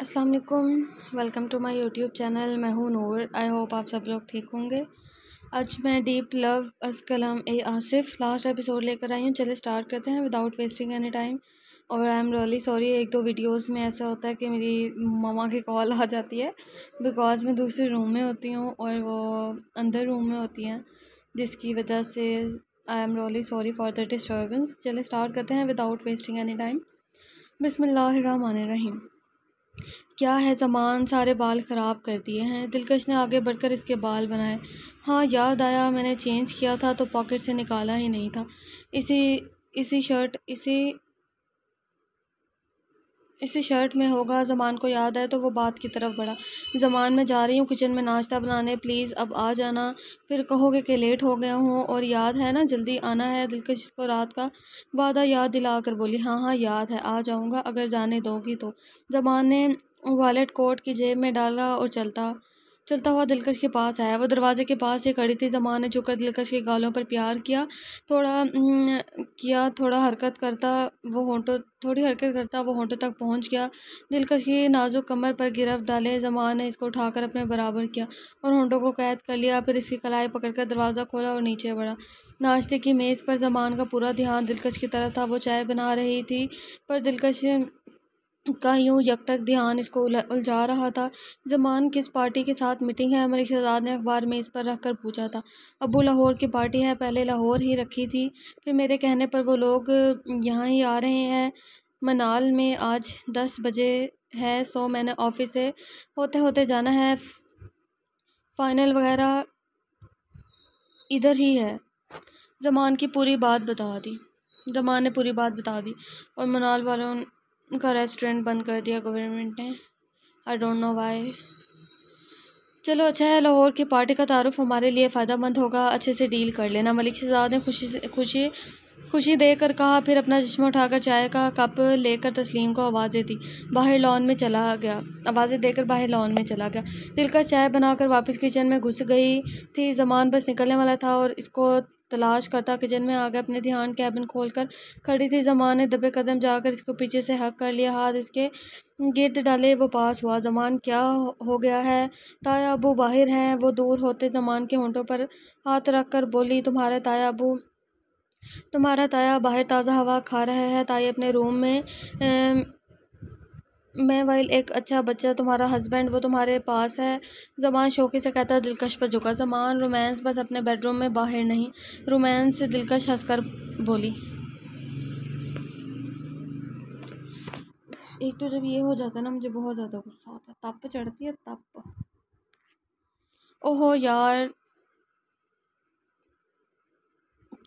अस्सलाम वालेकुम। Welcome to my YouTube channel. मैं हूँ नूर। आई होप आप सब लोग ठीक होंगे। आज मैं डीप लव अस कलाम ए आसिफ लास्ट एपिसोड लेकर आई हूँ। चलिए स्टार्ट करते हैं विदाउट वेस्टिंग एनी टाइम। और आई एम रियली सॉरी, एक दो वीडियोस में ऐसा होता है कि मेरी ममा की कॉल आ जाती है बिकॉज़ मैं दूसरे रूम में होती हूँ और वो अंदर रूम में होती हैं, जिसकी वजह से I am really sorry for the disturbance. चलिए स्टार्ट करते हैं विदाउट वेस्टिंग एनी टाइम। बिस्मिल्लाहिर्रहमानिर्रहीम। क्या है ज़मान, सारे बाल ख़राब कर दिए हैं। दिलकश ने आगे बढ़कर इसके बाल बनाए। हाँ याद आया, मैंने चेंज किया था तो पॉकेट से निकाला ही नहीं था। इसी इसी शर्ट में होगा। ज़मान को याद आया तो वो बात की तरफ बढ़ा। ज़मान, मैं जा रही हूँ किचन में नाश्ता बनाने, प्लीज़ अब आ जाना, फिर कहोगे कि लेट हो गया हूँ। और याद है ना, जल्दी आना है। दिलकश इसको रात का वादा याद दिलाकर बोली। हाँ हाँ याद है, आ जाऊँगा अगर जाने दोगी तो। ज़मान ने वॉलेट कोट की जेब में डाला और चलता चलता हुआ दिलकश के पास आया। वो दरवाजे के पास ही खड़ी थी। ज़मान ने झुककर दिलकश के गालों पर प्यार किया। थोड़ा हरकत करता थोड़ी हरकत करता वो होंठों तक पहुंच गया। दिलकश की नाजुक कमर पर गिरफ्त डाले ज़मान ने इसको उठाकर अपने बराबर किया और होंठों को कैद कर लिया। फिर इसकी कलाई पकड़कर दरवाज़ा खोला और नीचे बढ़ा। नाश्ते की मेज़ पर ज़मान का पूरा ध्यान दिलकश की तरफ था। वो चाय बना रही थी पर दिलकश का यूं यकटक ध्यान इसको उलझा रहा था। ज़मान, किस पार्टी के साथ मीटिंग है? मलिक शहजाद ने अखबार में इस पर रख कर पूछा था। अब्बू, लाहौर की पार्टी है, पहले लाहौर ही रखी थी, फिर मेरे कहने पर वो लोग यहाँ ही आ रहे हैं। मनाल में आज 10 बजे है, सो मैंने ऑफिस से होते होते जाना है। फाइनल वगैरह इधर ही है। ज़मान की पूरी बात बता दी ज़मान ने पूरी बात बता दी और मनाल वालों का रेस्टोरेंट बंद कर दिया गवर्नमेंट ने। I don't know why. चलो अच्छा है, लाहौर की पार्टी का तारुफ हमारे लिए फ़ायदा मंद होगा, अच्छे से डील कर लेना। मलिक शहजाद ने खुशी देकर कहा, फिर अपना चश्मा उठाकर चाय का कप लेकर तस्लीम को आवाज़ें देकर बाहर लॉन में चला गया। दिलकश चाय बनाकर वापस किचन में घुस गई थी। ज़मान बस निकलने वाला था और इसको तलाश करता किचन में आ गया। अपने ध्यान कैबिन खोलकर खड़ी थी। ज़मान ने दबे कदम जाकर इसको पीछे से हक कर लिया, हाथ इसके गिर्द डाले वो पास हुआ। ज़मान, क्या हो गया है? ताया अबू बाहर हैं। वो दूर होते ज़मान के होंठों पर हाथ रख कर बोली, तुम्हारा ताया बाहर ताज़ा हवा खा रहा है। ताई अपने रूम में वाइल एक अच्छा बच्चा, तुम्हारा हस्बैंड, वो तुम्हारे पास है। ज़मान शौकी से कहता दिलकश पर झुका। ज़मान, रोमांस बस अपने बेडरूम में, बाहर नहीं। रोमांस? दिलकश हंसकर बोली। एक तो जब ये हो जाता है ना, मुझे बहुत ज़्यादा गुस्सा आता है, तप चढ़ती है तप। ओहो यार,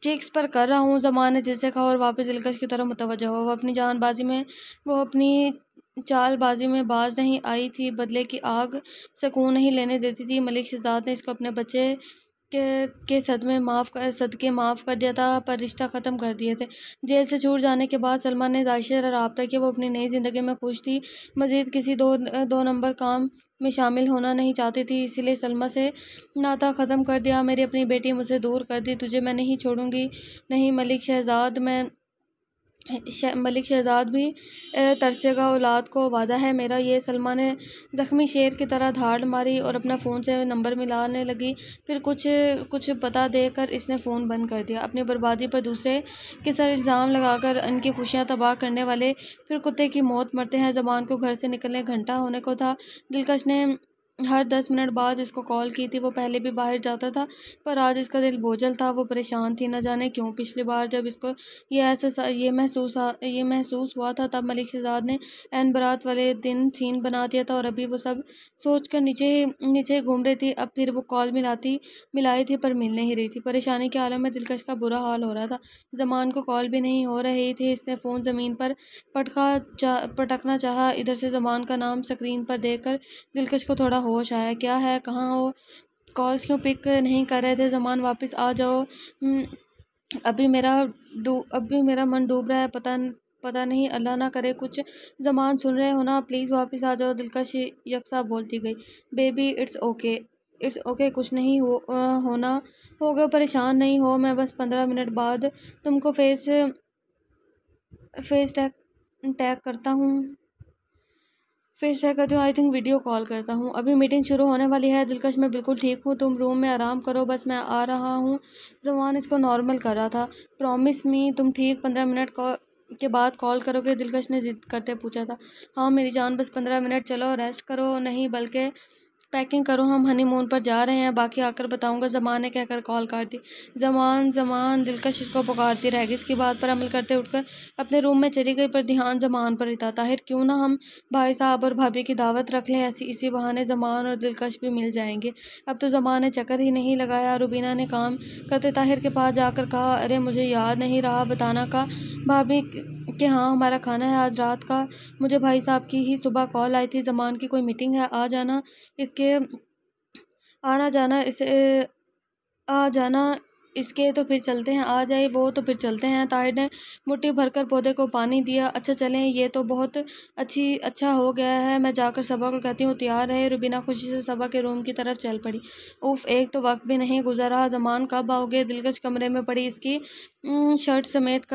चेक्स पर कर रहा हूँ। ज़मान ने जिससे कहा और वापस दिलकश की तरफ मुतवज्जह हुआ। वो अपनी चालबाजी में बाज नहीं आई थी, बदले की आग सुकून नहीं लेने देती थी। मलिक शहजाद ने इसको अपने बच्चे के सदके माफ़ कर दिया था, पर रिश्ता ख़त्म कर दिए थे। जेल से छूट जाने के बाद सलमा ने दाइशा से रब्ता किया। वो अपनी नई ज़िंदगी में खुश थी, मज़ीद किसी दो नंबर काम में शामिल होना नहीं चाहती थी, इसीलिए सलमा से नाता ख़त्म कर दिया। मेरी अपनी बेटी मुझसे दूर कर दी, तुझे मैं नहीं छोड़ूंगी। नहीं मलिक शहजाद भी तरसेगा, औलाद को वादा है मेरा ये। सलमा ने ज़ख्मी शेर की तरह धाड़ मारी और अपना फ़ोन से नंबर मिलाने लगी। फिर कुछ पता देकर इसने फ़ोन बंद कर दिया। अपनी बर्बादी पर दूसरे के सर इल्ज़ाम लगाकर इनकी खुशियाँ तबाह करने वाले फिर कुत्ते की मौत मरते हैं। ज़मान को घर से निकलने घंटा होने को था। दिलकश ने हर 10 मिनट बाद इसको कॉल की थी। वो पहले भी बाहर जाता था, पर आज इसका दिल बोझल था। वो परेशान थी, न जाने क्यों। पिछली बार जब इसको ये महसूस हुआ था, तब मलिक शहजाद ने एन बारात वाले दिन सीन बना दिया था और अभी वो सब सोचकर नीचे नीचे घूम रही थी। अब फिर वो कॉल मिलाई थी पर मिल नहीं रही थी। परेशानी के आलम में दिलकश का बुरा हाल हो रहा था। ज़मान को कॉल भी नहीं हो रही थी। इसने फ़ोन ज़मीन पर पटकना चाहा। इधर से ज़मान का नाम स्क्रीन पर देखकर दिलकश को थोड़ा होश आया। क्या है, कहाँ हो? कॉल्स क्यों पिक नहीं कर रहे थे? ज़मान, वापस आ जाओ। अभी मेरा मन डूब रहा है। पता नहीं, अल्लाह ना करे कुछ। ज़मान, सुन रहे हो ना, प्लीज़ वापस आ जाओ। दिलकश यकसा बोलती गई। बेबी, इट्स ओके, कुछ नहीं होना होगा, परेशान नहीं हो। मैं बस 15 मिनट बाद तुमको फेस टैग करता हूँ। फेस चेक करती हूँ, आई थिंक वीडियो कॉल करता हूँ। अभी मीटिंग शुरू होने वाली है। दिलकश मैं बिल्कुल ठीक हूँ, तुम रूम में आराम करो, बस मैं आ रहा हूँ। जमान इसको नॉर्मल कर रहा था। प्रॉमिस मी तुम ठीक 15 मिनट के बाद कॉल करोगे? दिलकश ने जिद करते पूछा था। हाँ मेरी जान, बस 15 मिनट, चलो रेस्ट करो। नहीं बल्कि पैकिंग करो, हम हनीमून पर जा रहे हैं, बाकी आकर बताऊंगा। जमान ने कहकर कॉल काट दी। जमान जमान दिलकश इसको पुकारती रह गई। इसकी बात पर अमल करते उठकर अपने रूम में चली गई, पर ध्यान जमान पर ही था। ताहिर क्यों ना हम भाई साहब और भाभी की दावत रख लें, ऐसी इसी बहाने जमान और दिलकश भी मिल जाएंगे। अब तो जमान ने चक्कर ही नहीं लगाया। रुबीना ने काम करते ताहिर के पास जाकर कहा, अरे मुझे याद नहीं रहा बताना का भाभी कि हाँ हमारा खाना है आज रात का। मुझे भाई साहब की ही सुबह कॉल आई थी, जमान की कोई मीटिंग है, आ जाना। इसके आना जाना इसे आ जाना इसके तो फिर चलते हैं। आ जाए वो तो फिर चलते हैं। ताहिर ने मुट्ठी भरकर पौधे को पानी दिया। अच्छा चलें, ये तो बहुत अच्छा हो गया है। मैं जाकर सबा को कहती हूँ तैयार रहे। रुबीना खुशी से सबा के रूम की तरफ चल पड़ी। उफ, एक तो वक्त भी नहीं गुजरा, जमान कब आओगे? दिलकश कमरे में पड़ी इसकी शर्ट समेट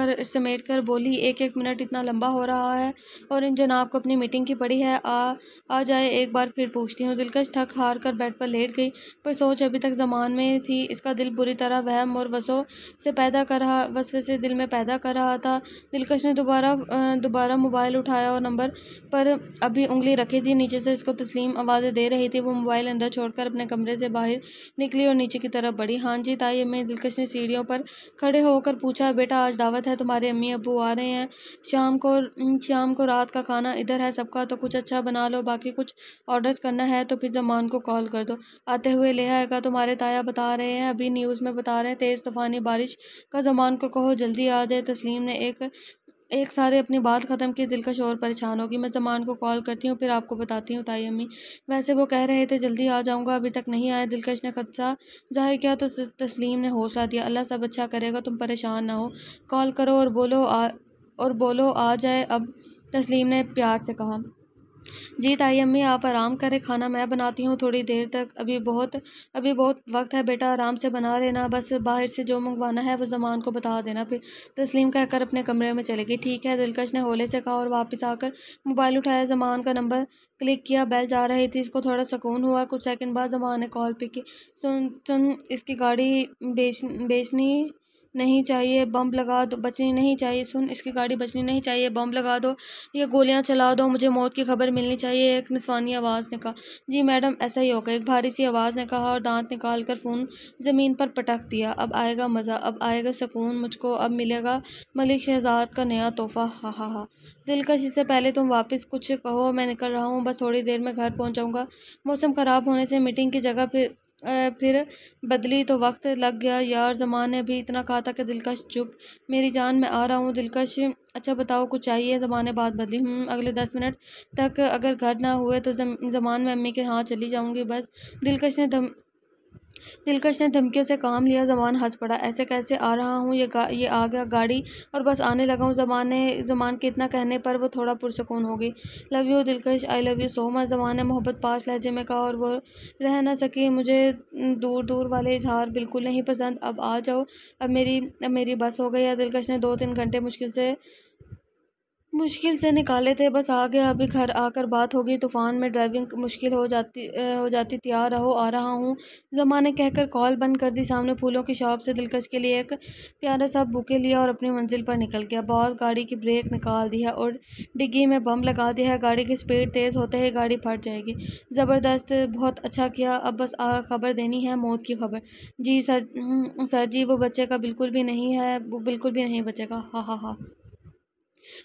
कर बोली, एक मिनट इतना लंबा हो रहा है और इन जनाब को अपनी मीटिंग की पड़ी है। आ जाए, एक बार फिर पूछती हूँ। दिलकश थक हार कर बेड पर लेट गई, पर सोच अभी तक जमान में थी। इसका दिल बुरी तरह वहम और वसवे से दिल में पैदा कर रहा था। दिलकश ने दोबारा मोबाइल उठाया और नंबर पर अभी उंगली रखी थी। नीचे से इसको तस्लीम आवाज़ें दे रही थी। वो मोबाइल अंदर छोड़कर अपने कमरे से बाहर निकली और नीचे की तरफ बढ़ी। हाँ जी ताई अम्मी, दिलकश ने सीढ़ियों पर खड़े होकर पूछा। बेटा आज दावत है, तुम्हारे अम्मी अब्बू आ रहे हैं। शाम को रात का खाना इधर है सबका, तो कुछ अच्छा बना लो। बाकी कुछ ऑर्डर्स करना है तो फिर जमान को कॉल कर दो, आते हुए ले आएगा। तुम्हारे ताया बता रहे हैं, अभी न्यूज़ में बता रहे हैं, तेज़ तूफ़ानी बारिश का। जमान को कहो जल्दी आ जाए। तस्लीम ने एक एक सारे अपनी बात ख़त्म की। दिलकश और परेशान होगी। मैं जमान को कॉल करती हूँ, फिर आपको बताती हूँ ताई अम्मी। वैसे वो कह रहे थे जल्दी आ जाऊँगा, अभी तक नहीं आए। दिलकश ने खदशा जाहिर किया तो तस्लीम ने हौसला दिया। अल्लाह सब अच्छा करेगा, तुम परेशान ना हो। कॉल करो और बोलो आ जाए अब, तस्लीम ने प्यार से कहा। जी ताई अम्मी आप आराम करें, खाना मैं बनाती हूँ थोड़ी देर तक। अभी बहुत वक्त है बेटा, आराम से बना लेना। बस बाहर से जो मंगवाना है वो जमान को बता देना। फिर तस्लीम कहकर अपने कमरे में चली गई। ठीक है, दिलकश ने होले से कहा और वापस आकर मोबाइल उठाया। जमान का नंबर क्लिक किया, बेल जा रही थी। इसको थोड़ा सुकून हुआ। कुछ सेकंड बाद जमान ने कॉल पिक की। सुन इसकी गाड़ी बेचनी नहीं चाहिए, बम लगा दो। बचनी नहीं चाहिए, सुन इसकी गाड़ी बचनी नहीं चाहिए, बम लगा दो या गोलियां चला दो, मुझे मौत की खबर मिलनी चाहिए, एक निस्वानी आवाज़ ने कहा। जी मैडम ऐसा ही होगा, एक भारी सी आवाज़ ने कहा और दांत निकाल कर फ़ोन ज़मीन पर पटक दिया। अब आएगा मज़ा, अब आएगा सुकून मुझको, अब मिलेगा मलिक शहजाद का नया तोहफ़ा। हा हा हा। दिलकश इससे पहले तुम वापस कुछ कहो, मैं निकल रहा हूँ, बस थोड़ी देर में घर पहुँच जाऊँगा। मौसम ख़राब होने से मीटिंग की जगह फिर बदली तो वक्त लग गया। यार जमान ने अभी इतना कहा था कि दिलकश चुप। मेरी जान मैं आ रहा हूँ। दिलकश अच्छा बताओ कुछ चाहिए? जमान ने बात बदली। अगले 10 मिनट तक अगर घर ना हुए तो जमान में अम्मी के यहाँ चली जाऊँगी बस। दिलकश ने धमकियों से काम लिया। जमान हंस पड़ा। ऐसे कैसे आ रहा हूँ, ये आ गया गाड़ी और बस आने लगा हूँ। जमान के इतना कहने पर वो थोड़ा पुरसकून हो गई। लव यू दिलकश, I love you so much, Zaman ने मोहब्बत पाश लहजे में कहा और वो रह न सकी। मुझे दूर दूर वाले इजहार बिल्कुल नहीं पसंद, अब आ जाओ, अब मेरी बस हो गई है। दिलकश ने 2-3 घंटे मुश्किल से निकाले थे, बस आ गया। अभी घर आकर बात होगी। तूफ़ान में ड्राइविंग मुश्किल हो जाती। तैयार रहो, आ रहा हूँ। ज़माने कहकर कॉल बंद कर दी। सामने फूलों की शॉप से दिलकश के लिए एक प्यारा सा बुके लिया और अपनी मंजिल पर निकल गया। बहुत गाड़ी की ब्रेक निकाल दी है और डिग्गी में बम लगा दिया है। गाड़ी की स्पीड तेज़ होते ही गाड़ी फट जाएगी। ज़बरदस्त, बहुत अच्छा किया। अब बस खबर देनी है, मौत की खबर। जी सर जी, वो बच्चे का बिल्कुल भी नहीं है, वो बिल्कुल भी नहीं बचेगा। हा हा हा।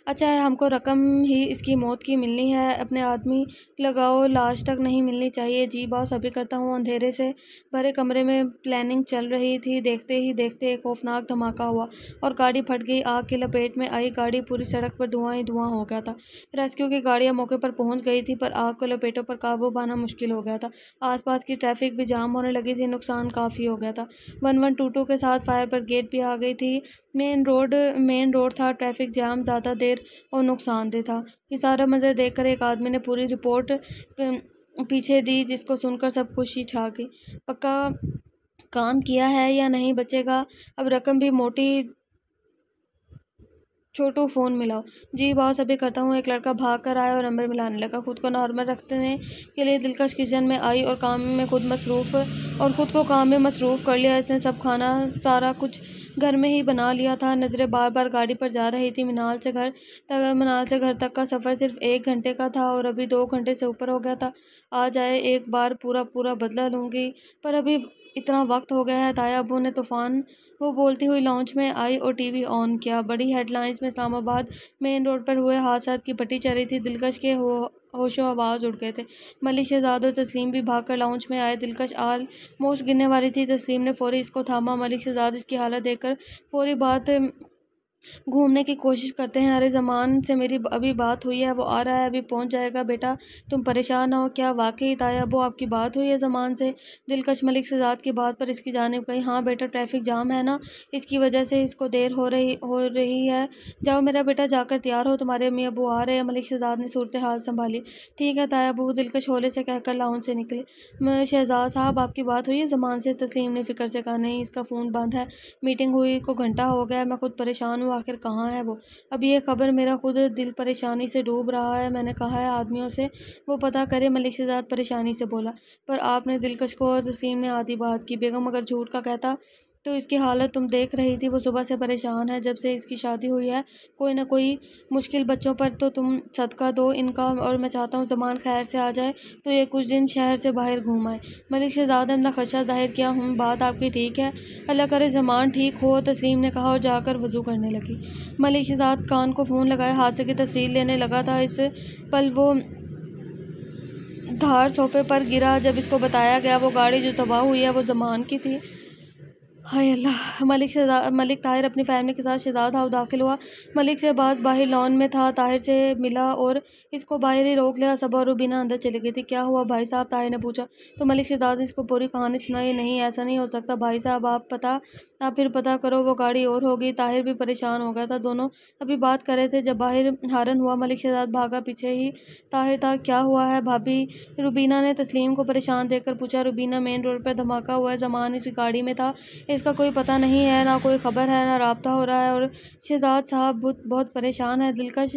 अच्छा है, हमको रकम ही इसकी मौत की मिलनी है। अपने आदमी लगाओ, लाश तक नहीं मिलनी चाहिए। जी बॉस अभी करता हूँ। अंधेरे से भरे कमरे में प्लानिंग चल रही थी। देखते ही देखते एक खौफनाक धमाका हुआ और गाड़ी फट गई। आग की लपेट में आई गाड़ी, पूरी सड़क पर धुआं ही धुआं हो गया था। रेस्क्यू की गाड़ियाँ मौके पर पहुँच गई थी, पर आग को लपेटों पर काबू पाना मुश्किल हो गया था। आसपास की ट्रैफिक भी जाम होने लगी थी। नुकसान काफ़ी हो गया था। 1122 के साथ फायर ब्रिगेड भी आ गई थी। मेन रोड था, ट्रैफिक जाम ज़्यादा देर और नुकसानदेह था। ये सारा मंजर देखकर एक आदमी ने पूरी रिपोर्ट पीछे दी, जिसको सुनकर सब खुशी छा गई। पक्का काम किया है या नहीं बचेगा? अब रकम भी मोटी छोटू फ़ोन मिलाओ। जी बॉस अभी करता हूँ। एक लड़का भाग कर आया और नंबर मिलाने लगा। खुद को नॉर्मल रखने के लिए दिलकश किचन में आई और खुद को काम में मसरूफ़ कर लिया। इसने सब खाना सारा कुछ घर में ही बना लिया था। नज़रें बार बार गाड़ी पर जा रही थी। मीनाल से घर तक का सफ़र सिर्फ 1 घंटे का था और अभी 2 घंटे से ऊपर हो गया था। आ जाए एक बार पूरा पूरा बदला लूँगी, पर अभी इतना वक्त हो गया है। ताया अब्बू ने तूफ़ान वो बोलती हुई लॉन्च में आई और टीवी ऑन किया। बड़ी हेडलाइंस में इस्लामाबाद मेन रोड पर हुए हादसा की पट्टी चल रही थी। दिलकश के होशो आवाज़ उड़ गए थे। मलिक शहजाद और तस्लीम भी भागकर लाउंज में आए। दिलकश मोस्ट गिरने वाली थी। तस्लीम ने फौरी इसको थामा। मलिक शहजाद इसकी हालत देखकर फौरी बात घूमने की कोशिश करते हैं। अरे ज़मान से मेरी अभी बात हुई है, वो आ रहा है, अभी पहुंच जाएगा। बेटा तुम परेशान ना हो। क्या वाकई ताया अब्बू आपकी बात हुई है ज़मान से? दिलकश मलिक शहजाद की बात पर इसकी जानिब गई। हाँ बेटा, ट्रैफिक जाम है ना, इसकी वजह से इसको देर हो रही है। जाओ मेरा बेटा, जाकर तैयार हो, तुम्हारे अम्मी अब्बू आ रहे हैं। मलिक शहजाद ने सूरत हाल संभाली। ठीक है ताया अब्बू, दिलकश होले से कहकर लाउंज से निकले। शहजाद साहब आपकी बात हुई है ज़मान से? तस्लीम ने फिक्र से कहा। नहीं, इसका फ़ोन बंद है। मीटिंग हुई को घंटा हो गया है। मैं खुद परेशान हूँ, आखिर कहाँ है वो? अब ये खबर मेरा खुद दिल परेशानी से डूब रहा है। मैंने कहा है आदमियों से वो पता करे। मलिक शहजाद परेशानी से बोला। पर आपने दिलकश को और तस्लीम ने आधी बात की। बेगम अगर झूठ का कहता तो इसकी हालत तुम देख रही थी। वो सुबह से परेशान है, जब से इसकी शादी हुई है। कोई ना कोई मुश्किल बच्चों पर तो तुम सदका दो इनका, और मैं चाहता हूँ ज़मान खैर से आ जाए तो ये कुछ दिन शहर से बाहर घूम आए। मलिक शहजाद ने अपना खदशा जाहिर किया। बात आपकी ठीक है, अल्लाह करे ज़मान ठीक हो, तस्लीम ने कहा और जाकर वज़ू करने लगी। मलिक शहजाद कान को फ़ोन लगाए हादसे की तफसील लेने लगा था। इस पल वो धार सोफे पर गिरा जब इसको बताया गया वो गाड़ी जो तबाह हुई है वो ज़मान की थी। हाय अल्लाह। मलिक ताहिर अपनी फैमिली के साथ शहजाद हाउस दाखिल हुआ। मलिक से बात बाहर लॉन में था। ताहिर से मिला और इसको बाहर ही रोक लिया। सबा और रुबीना अंदर चली गई थी। क्या हुआ भाई साहब? ताहिर ने पूछा तो मलिक शहजाद ने इसको पूरी कहानी सुनाई। नहीं, ऐसा नहीं हो सकता भाई साहब, आप फिर पता करो, वो गाड़ी और होगी। ताहिर भी परेशान हो गया था। दोनों अभी बात कर रहे थे जब बाहर हारन हुआ। मलिक शहजाद भागा, पीछे ही ताहिर था। क्या हुआ है भाभी? रुबीना ने तस्लीम को परेशान देखकर पूछा। रुबीना, मेन रोड पर धमाका हुआ है, ज़मान इस गाड़ी में था, इसका कोई पता नहीं है, ना कोई खबर है, ना राब्ता हो रहा है, और शहजाद साहब बहुत परेशान है। दिलकश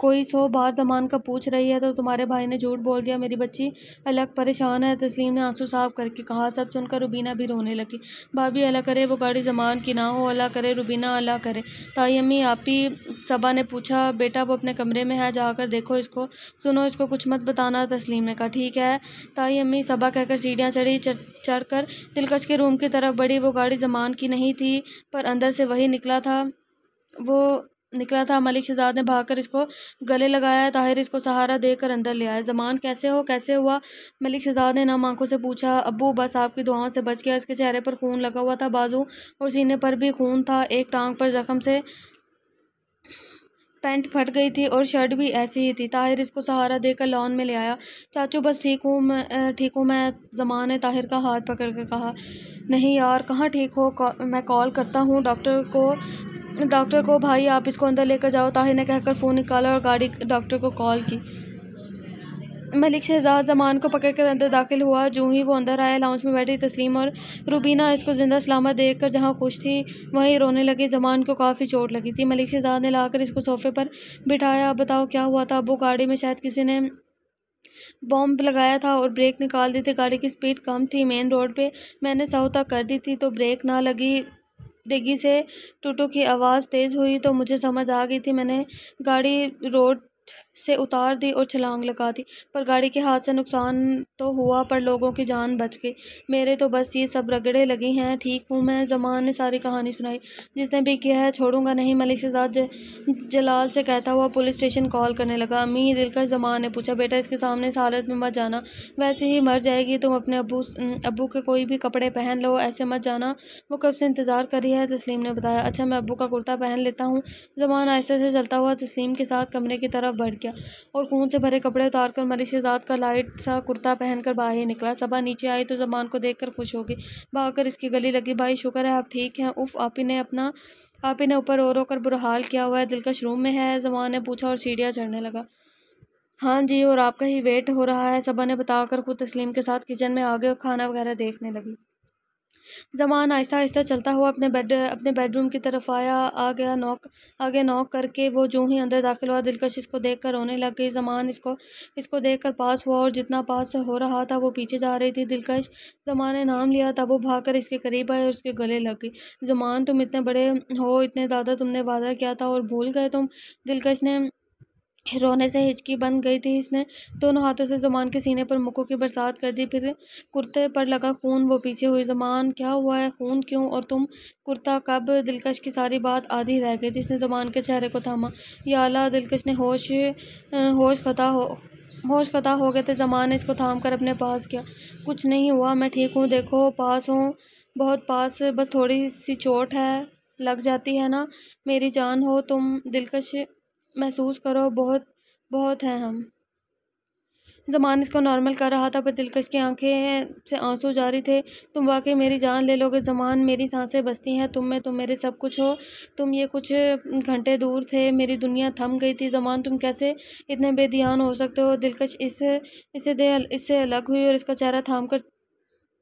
कोई 100 बार ज़मान का पूछ रही है तो तुम्हारे भाई ने झूठ बोल दिया। मेरी बच्ची अलग परेशान है, तस्लीम ने आंसू साफ करके कहा। सब सुनकर रुबीना भी रोने लगी। भाभी अल्लाह करे वो गाड़ी ज़मान की ना हो, अल्लाह करे। रुबीना अल्लाह करे। ताई अम्मी आप ही? सबा ने पूछा। बेटा वो अपने कमरे में है, जाकर देखो इसको। सुनो, इसको कुछ मत बताना, तस्लीम ने कहा। ठीक है ताई अम्मी, सबा कहकर सीढ़ियाँ चढ़कर दिलकश के रूम की तरफ बढ़ी। वो गाड़ी ज़मान की नहीं थी, पर अंदर से वही निकला था। मलिक शहजाद ने भागकर इसको गले लगाया। ताहिर इसको सहारा देकर अंदर ले आया। ज़मान कैसे हुआ? मलिक शहजाद ने नम आंखों से पूछा। अब्बू बस आपकी दुआओं से बच गया। इसके चेहरे पर खून लगा हुआ था, बाजू और सीने पर भी खून था। एक टांग पर जख्म से पैंट फट गई थी और शर्ट भी ऐसी ही थी। ताहिर इसको सहारा देकर लॉन में ले आया। चाचू बस ठीक हूँ मैं। ज़मान ने ताहिर का हाथ पकड़ कर कहा। नहीं यार, कहाँ ठीक हो? मैं कॉल करता हूँ डॉक्टर को। भाई आप इसको अंदर लेकर जाओ, ताहिर ने कहकर फ़ोन निकाला और गाड़ी डॉक्टर को कॉल की। मलिक शहजाद ज़मान को पकड़कर अंदर दाखिल हुआ। जूँ ही वो अंदर आया, लाउंज में बैठी तस्लीम और रुबीना इसको जिंदा सलामत देखकर जहाँ खुश थी वहीं रोने लगी। ज़मान को काफ़ी चोट लगी थी। मलिक शहजाद ने लाकर इसको सोफे पर बिठाया। बताओ क्या हुआ था? अब्बू, गाड़ी में शायद किसी ने बॉम्ब लगाया था और ब्रेक निकाल दी थी। गाड़ी की स्पीड कम थी। मेन रोड पे मैंने 100 तक कर दी थी तो ब्रेक ना लगी। डिग्गी से टूटू की आवाज़ तेज़ हुई तो मुझे समझ आ गई थी। मैंने गाड़ी रोड से उतार दी और छलांग लगा दी, पर गाड़ी के हाथ से नुकसान तो हुआ पर लोगों की जान बच गई। मेरे तो बस ये सब रगड़े लगी हैं। ठीक हूँ मैं। ज़मान ने सारी कहानी सुनाई। जिसने भी किया है छोड़ूंगा नहीं, मलिक शहजाद जलाल से कहता हुआ पुलिस स्टेशन कॉल करने लगा। अम्मी, दिलकश? ज़मान ने पूछा। बेटा इसके सामने इस हालत में मत जाना, वैसे ही मर जाएगी। तुम अपने अब्बू के कोई भी कपड़े पहन लो, ऐसे मत जाना, वो कब से इंतज़ार कर रही है, तस्लीम ने बताया। अच्छा, मैं अब्बू का कुर्ता पहन लेता हूँ। ज़मान आहिस्ते से चलता हुआ तस्लीम के साथ कमरे की तरफ बढ़ गया और खून से भरे कपड़े उतारकर मलिक शहजाद का लाइट सा कुर्ता पहनकर बाहर निकला। सबा नीचे आई तो ज़मान को देखकर खुश हो गई। भागकर इसकी गली लगी। भाई शुक्र है आप ठीक हैं। उफ, आप ही ने ऊपर रो रो कर बुरा हाल किया हुआ है। दिलकश रूम में है? ज़मान ने पूछा और सीढ़ियाँ चढ़ने लगा। हाँ जी, और आपका ही वेट हो रहा है, सबा ने बताकर खुद तस्लीम के साथ किचन में आ गए और खाना वगैरह देखने लगी। ज़मान आहिस्ता आहिस्ता चलता हुआ अपने बेडरूम की तरफ आ गया। नॉक करके वो जो ही अंदर दाखिल हुआ, दिलकश इसको देखकर रोने लग गई। ज़मान इसको देखकर पास हुआ और जितना पास हो रहा था वो पीछे जा रही थी। दिलकश ज़मान ने नाम लिया, तब वो भागकर इसके करीब आई और उसके गले लग गई। ज़मान, तुम इतने बड़े हो, इतने ज़्यादा तुमने वादा किया था और भूल गए तुम? दिलकश ने रोने से हिचकी बन गई थी। इसने दोनों हाथों से ज़मान के सीने पर मुक्कों की बरसात कर दी। फिर कुर्ते पर लगा खून, वो पीछे हुई। ज़मान, क्या हुआ है? खून क्यों? और तुम? कुर्ता कब? दिलकश की सारी बात आधी रह गई थी। इसने ज़मान के चेहरे को थामा। या अल्लाह! दिलकश ने होश खता हो गए थे। ज़मान ने इसको थाम कर अपने पास किया। कुछ नहीं हुआ, मैं ठीक हूँ। देखो, पास हूँ, बहुत पास, बस थोड़ी सी चोट है, लग जाती है ना। मेरी जान हो तुम। दिलकश, महसूस करो, बहुत बहुत हैं हम। ज़मान इसको नॉर्मल कर रहा था, पर दिलकश की आंखें से आंसू जारी थे। तुम वाकई मेरी जान ले लोगे ज़मान? मेरी सांसें बसती हैं तुम में, तुम मेरे सब कुछ हो। तुम ये कुछ घंटे दूर थे, मेरी दुनिया थम गई थी। ज़मान, तुम कैसे इतने बेध्यान हो सकते हो? दिलकश इससे अलग हुई और इसका चेहरा थाम कर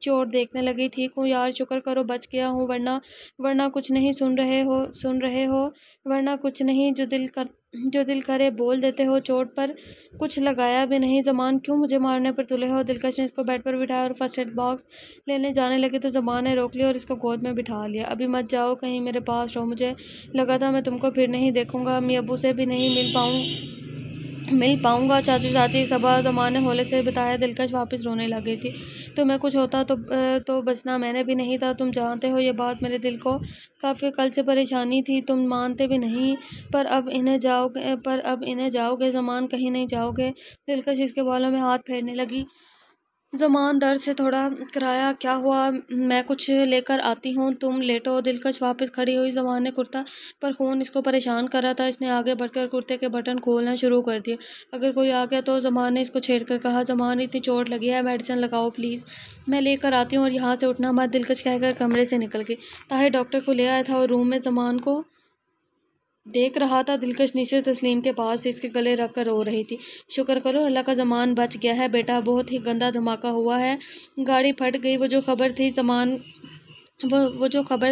चोट देखने लगी। ठीक हूँ यार, शुक्र करो बच गया हूँ, वरना वरना कुछ नहीं। सुन रहे हो? वरना कुछ नहीं। जो दिल करे बोल देते हो। चोट पर कुछ लगाया भी नहीं। ज़मान, क्यों मुझे मारने पर तुले हो? दिलकश ने इसको बेड पर बिठाया और फर्स्ट एड बॉक्स लेने जाने लगी तो ज़मान ने रोक लिया और इसको गोद में बिठा लिया। अभी मत जाओ कहीं, मेरे पास रहो। मुझे लगा था मैं तुमको फिर नहीं देखूंगा, अम्मी अब्बू से भी नहीं मिल पाऊंगा। चाचू चाची सबा, ज़मान ने हौले से बताया। दिलकश वापस रोने लग गई थी। तुम्हें कुछ होता तो बचना मैंने भी नहीं था। तुम जानते हो ये बात मेरे दिल को काफ़ी कल से परेशानी थी। तुम मानते भी नहीं। पर अब इन्हें जाओगे ज़मान, कहीं नहीं जाओगे। दिलकश इसके बालों में हाथ फेरने लगी। ज़मान दर्द से थोड़ा कराया। क्या हुआ? मैं कुछ लेकर आती हूँ, तुम लेटो। दिलकश वापस खड़ी हुई। ज़मान ने कुर्ता पर खून इसको परेशान कर रहा था। इसने आगे बढ़कर कुर्ते के बटन खोलना शुरू कर दिए। अगर कोई आ गया तो? ज़मान ने इसको छेड़कर कहा। ज़मान, इतनी चोट लगी है, मेडिसिन लगाओ प्लीज़। मैं लेकर आती हूँ और यहाँ से उठना मत। दिलकश कहकर कमरे से निकल गई। ताहिर डॉक्टर को ले आया था और रूम में ज़मान को देख रहा था। दिलकश नीचे तस्लीम के पास इसके गले रख कर रो रही थी। शुक्र करो अल्लाह का, ज़मान बच गया है बेटा, बहुत ही गंदा धमाका हुआ है, गाड़ी फट गई। वो जो खबर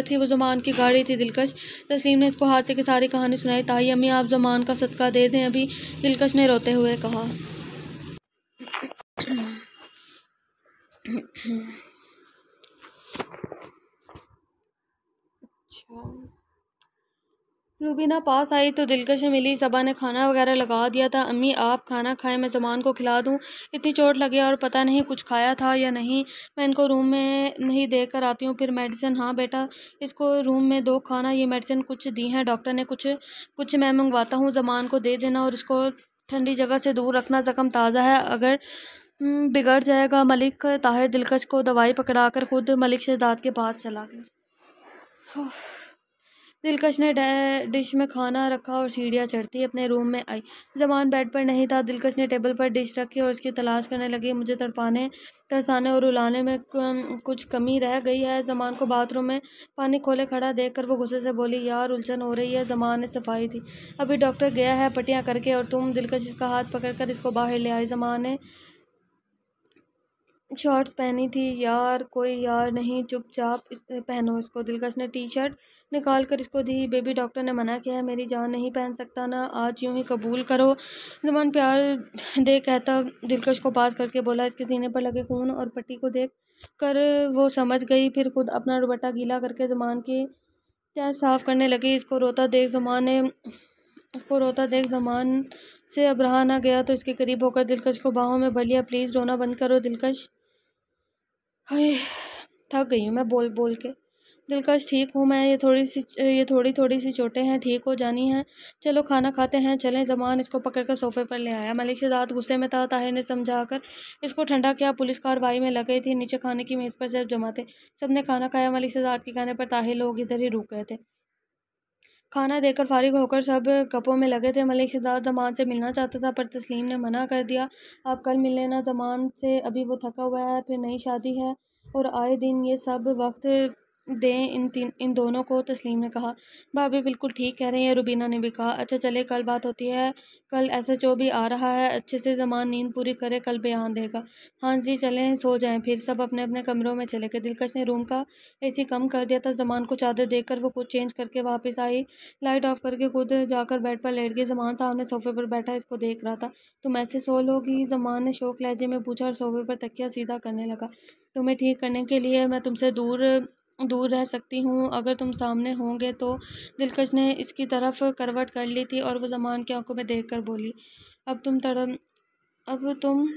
थी वो ज़मान की गाड़ी थी। दिलकश, तस्लीम ने इसको हादसे की सारी कहानी सुनाई। ताई अम्मी, आप ज़मान का सदका दे दें अभी, दिलकश ने रोते हुए कहा। अच्छा, रूबीना पास आई तो दिलकश से मिली। सबा ने खाना वगैरह लगा दिया था। अम्मी आप खाना खाएं, मैं ज़मान को खिला दूं, इतनी चोट लगी और पता नहीं कुछ खाया था या नहीं। मैं इनको रूम में नहीं दे कर आती हूँ, फिर मेडिसिन। हाँ बेटा, इसको रूम में दो खाना। ये मेडिसिन कुछ दी हैं डॉक्टर ने, कुछ मैं मंगवाता हूँ, ज़मान को दे देना और इसको ठंडी जगह से दूर रखना। ज़ख्म ताज़ा है, अगर बिगड़ जाएगा। मलिक ताहिर दिलकश को दवाई पकड़ाकर खुद मलिक शहजाद के पास चला गया। दिलकश ने डिश में खाना रखा और सीढ़ियाँ चढ़ती अपने रूम में आई। ज़मान बेड पर नहीं था। दिलकश ने टेबल पर डिश रखी और उसकी तलाश करने लगी। मुझे तरसाने और रुलाने में कुछ कमी रह गई है। ज़मान को बाथरूम में पानी खोले खड़ा देखकर वो गुस्से से बोली। यार उलझन हो रही है। ज़मान ने सफाई दी। अभी डॉक्टर गया है पट्टियाँ करके, और तुम? दिलकश इसका हाथ पकड़कर इसको बाहर ले आई। ज़मान ने शॉर्ट्स पहनी थी। यार कोई यार नहीं, चुपचाप पहनो इसको। दिलकश ने टी शर्ट निकाल कर इसको दी। बेबी, डॉक्टर ने मना किया है, मेरी जान नहीं पहन सकता ना, आज यूं ही कबूल करो। ज़मान प्यार दे कहता दिलकश को पास करके बोला। इसके सीने पर लगे खून और पट्टी को देख कर वो समझ गई। फिर खुद अपना दुपट्टा गीला करके ज़मान की क्या साफ करने लगी। इसको रोता देख ज़मान से अब रहा ना गया तो इसके करीब होकर दिलकश को बाहों में भर लिया। प्लीज़ रोना बंद करो दिलकश। हाय, थक गई हूँ मैं बोल बोल के। दिलकश, ठीक हूँ मैं, ये थोड़ी थोड़ी सी चोटें हैं, ठीक हो जानी हैं। चलो खाना खाते हैं, चलें। ज़मान इसको पकड़कर सोफे पर ले आया। मलिक शहजाद गुस्से में था। ताहिर ने समझाकर इसको ठंडा किया। पुलिस कार्रवाई में लग गई थी। नीचे खाने की मेज़ पर सब जमा थे। सबने खाना खाया। मलिक शहजाद के कहने पर ताहिर लोग इधर ही रुक गए थे। खाना देकर फारिग होकर सब गप्पों में लगे थे। मलिक शहजाद ज़मान से मिलना चाहता था, पर तस्लीम ने मना कर दिया। आप कल मिल लेना ज़मान से, अभी वो थका हुआ है, फिर नई शादी है और आए दिन ये सब वक्त दें इन दोनों को, तस्लीम ने कहा। भाभी बिल्कुल ठीक कह रही हैं, रुबीना ने भी कहा। अच्छा चले, कल बात होती है। कल SHO भी आ रहा है, अच्छे से ज़मान नींद पूरी करे, कल बयान देगा। हाँ जी चलें, सो जाएं फिर। सब अपने अपने कमरों में चले गए। दिलकश ने रूम का AC कम कर दिया था। ज़मान को चादर देकर वो खुद चेंज करके वापस आई। लाइट ऑफ करके खुद जाकर बेड पर लेट गई। ज़मान सामने सोफे पर बैठा इसको देख रहा था। तुम ऐसे सो लोगी? ज़मान ने शौक लहजे में पूछा और सोफे पर तकिया सीधा करने लगा। तुम्हें ठीक करने के लिए मैं तुमसे दूर दूर रह सकती हूँ, अगर तुम सामने होंगे तो। दिलकश ने इसकी तरफ करवट कर ली थी और वो ज़मान की आंखों में देखकर बोली, अब तुम